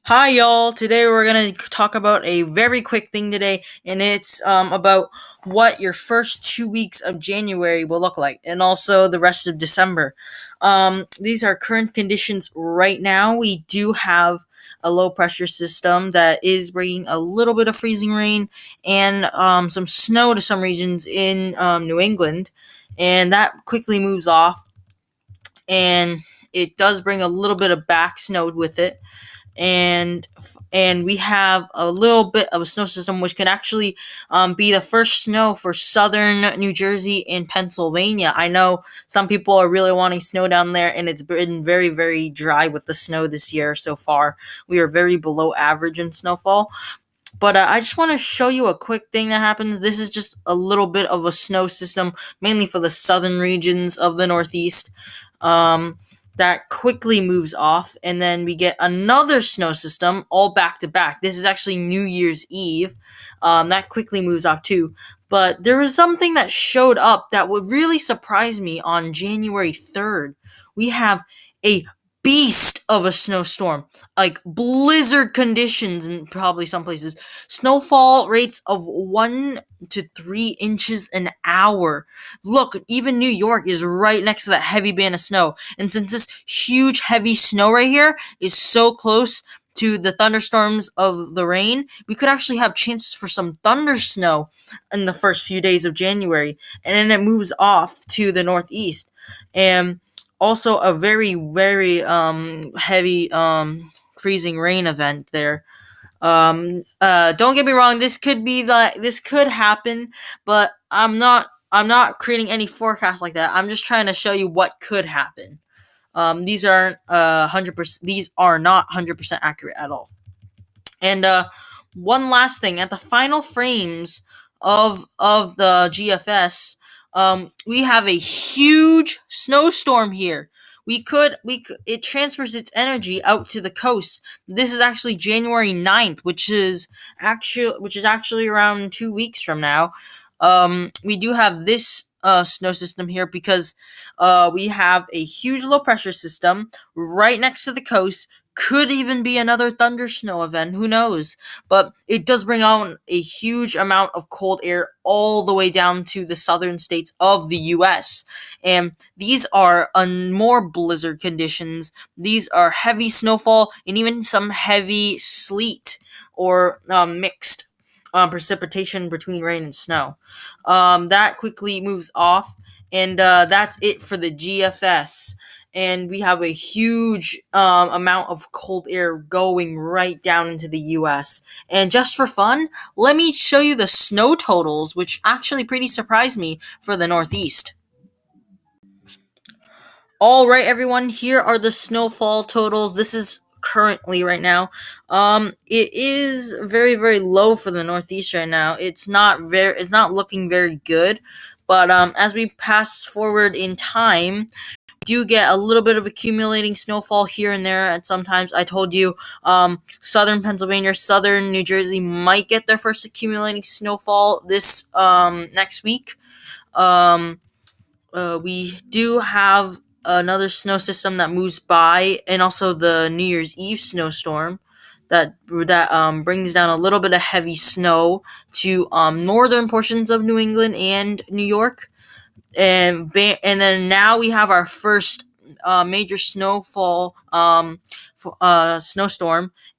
Hi, y'all. Today we're gonna talk about a very quick thing today, and it's about what your first 2 weeks of January will look like, and also the rest of December. These are current conditions right now. We do have a low pressure system that is bringing a little bit of freezing rain and some snow to some regions in New England, and that quickly moves off, and it does bring a little bit of back snow with it, and we have a little bit of a snow system which can actually be the first snow for southern New Jersey and Pennsylvania. I know some people are really wanting snow down there, and it's been very, very dry with the snow this year so far. We are very below average in snowfall. But I just want to show you a quick thing that happens. This is just a little bit of a snow system, mainly for the southern regions of the Northeast. Um, that quickly moves off, and then we get another snow system all back to back. This is actually New Year's Eve. That quickly moves off too. But there was something that showed up that would really surprise me on January 3rd. We have a beast of a snowstorm, like blizzard conditions in probably some places. Snowfall rates of 1 to 3 inches an hour. Look, even New York is right next to that heavy band of snow. And since this huge, heavy snow right here is so close to the thunderstorms of the rain, we could actually have chances for some thunder snow in the first few days of January. And then it moves off to the northeast. And also a very, very heavy freezing rain event there. Don't get me wrong, this could happen, but I'm not creating any forecast like that. I'm just trying to show you what could happen. These aren't 100%. These are not 100% accurate at all. And one last thing, at the final frames of the GFS, we have a huge snowstorm here. It transfers its energy out to the coast. This is actually January 9th, which is actually around 2 weeks from now. We do have this snow system here because we have a huge low pressure system right next to the coast. Could even be another thunder snow event, who knows? But it does bring on a huge amount of cold air all the way down to the southern states of the US. And these are more blizzard conditions. These are heavy snowfall and even some heavy sleet or mixed precipitation between rain and snow. That quickly moves off, and that's it for the GFS. And we have a huge amount of cold air going right down into the US. And just for fun, let me show you the snow totals, which actually pretty surprised me for the Northeast. All right, everyone, here are the snowfall totals. This is currently right now. It is very, very low for the Northeast right now. It's not looking very good. But as we pass forward in time, do get a little bit of accumulating snowfall here and there, and sometimes I told you southern Pennsylvania, southern New Jersey might get their first accumulating snowfall this next week. um we do have another snow system that moves by, and also the New Year's Eve snowstorm that brings down a little bit of heavy snow to northern portions of New England and New York. And then now we have our first major snowstorm,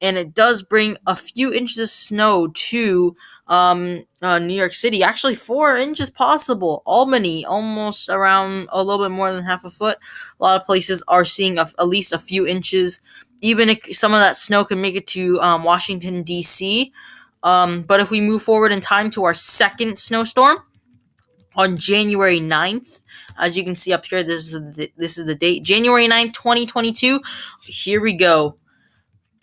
and it does bring a few inches of snow to New York City. Actually, 4 inches possible. Albany, almost around a little bit more than half a foot. A lot of places are seeing at least a few inches. Even if some of that snow can make it to Washington D.C. But if we move forward in time to our second snowstorm on January 9th. As you can see up here, this is the date, January 9th, 2022. Here we go.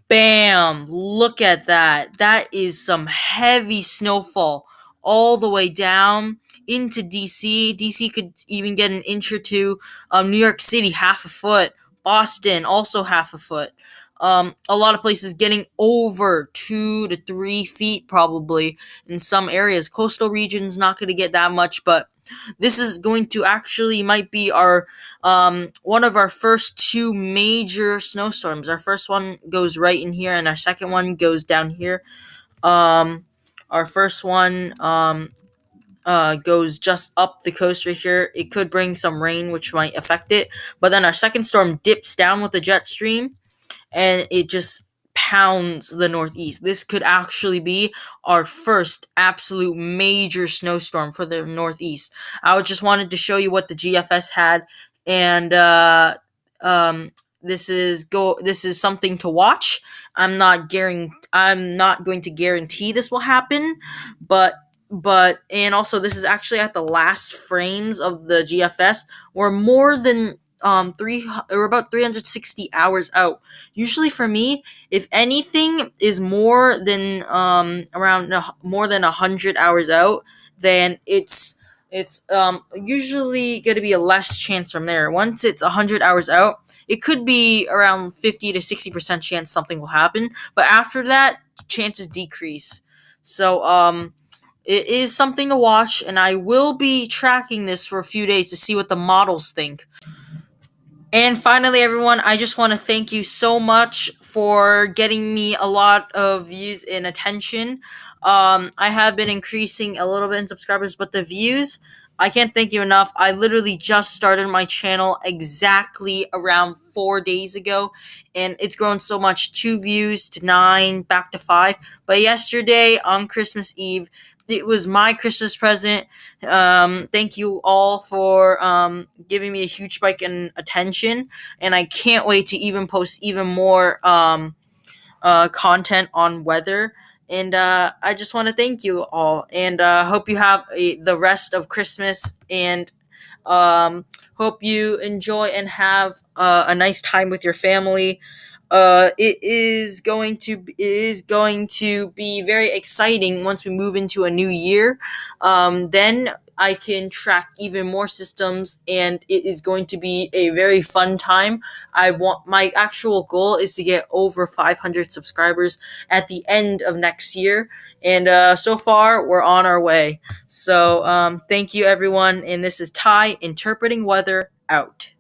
Bam! Look at that. That is some heavy snowfall all the way down into DC. DC could even get an inch or two. New York City, half a foot. Boston, also half a foot. A lot of places getting over 2 to 3 feet probably in some areas. Coastal regions not going to get that much, but This is going to actually might be our one of our first two major snowstorms. Our first one goes right in here, and our second one goes down here. Um, our first one goes just up the coast right here. It could bring some rain, which might affect it. But then our second storm dips down with the jet stream, and it just pounds the northeast. This could actually be our first absolute major snowstorm for the northeast. I just wanted to show you what the GFS had, and um, this is something to watch. I'm not going to guarantee this will happen, but and also this is actually at the last frames of the GFS. We're more than we're about 360 hours out. Usually for me, if anything is more than more than 100 hours out, then it's usually going to be a less chance from there. Once it's 100 hours out, it could be around 50 to 60% chance something will happen, but after that, chances decrease. So it is something to watch, and I will be tracking this for a few days to see what the models think. And finally, everyone, I just want to thank you so much for getting me a lot of views and attention. I have been increasing a little bit in subscribers, but the views, I can't thank you enough. I literally just started my channel exactly around 4 days ago, and it's grown so much, 2 views to 9, back to 5. But yesterday on Christmas Eve, it was my Christmas present. Thank you all for giving me a huge spike in attention, and I can't wait to even post even more content on weather. And I just want to thank you all, and hope you have the rest of Christmas, and hope you enjoy and have a nice time with your family. It is going to be very exciting once we move into a new year. Then I can track even more systems, and it is going to be a very fun time. I want My actual goal is to get over 500 subscribers at the end of next year, and so far we're on our way. So thank you, everyone, and this is Ty interpreting weather out.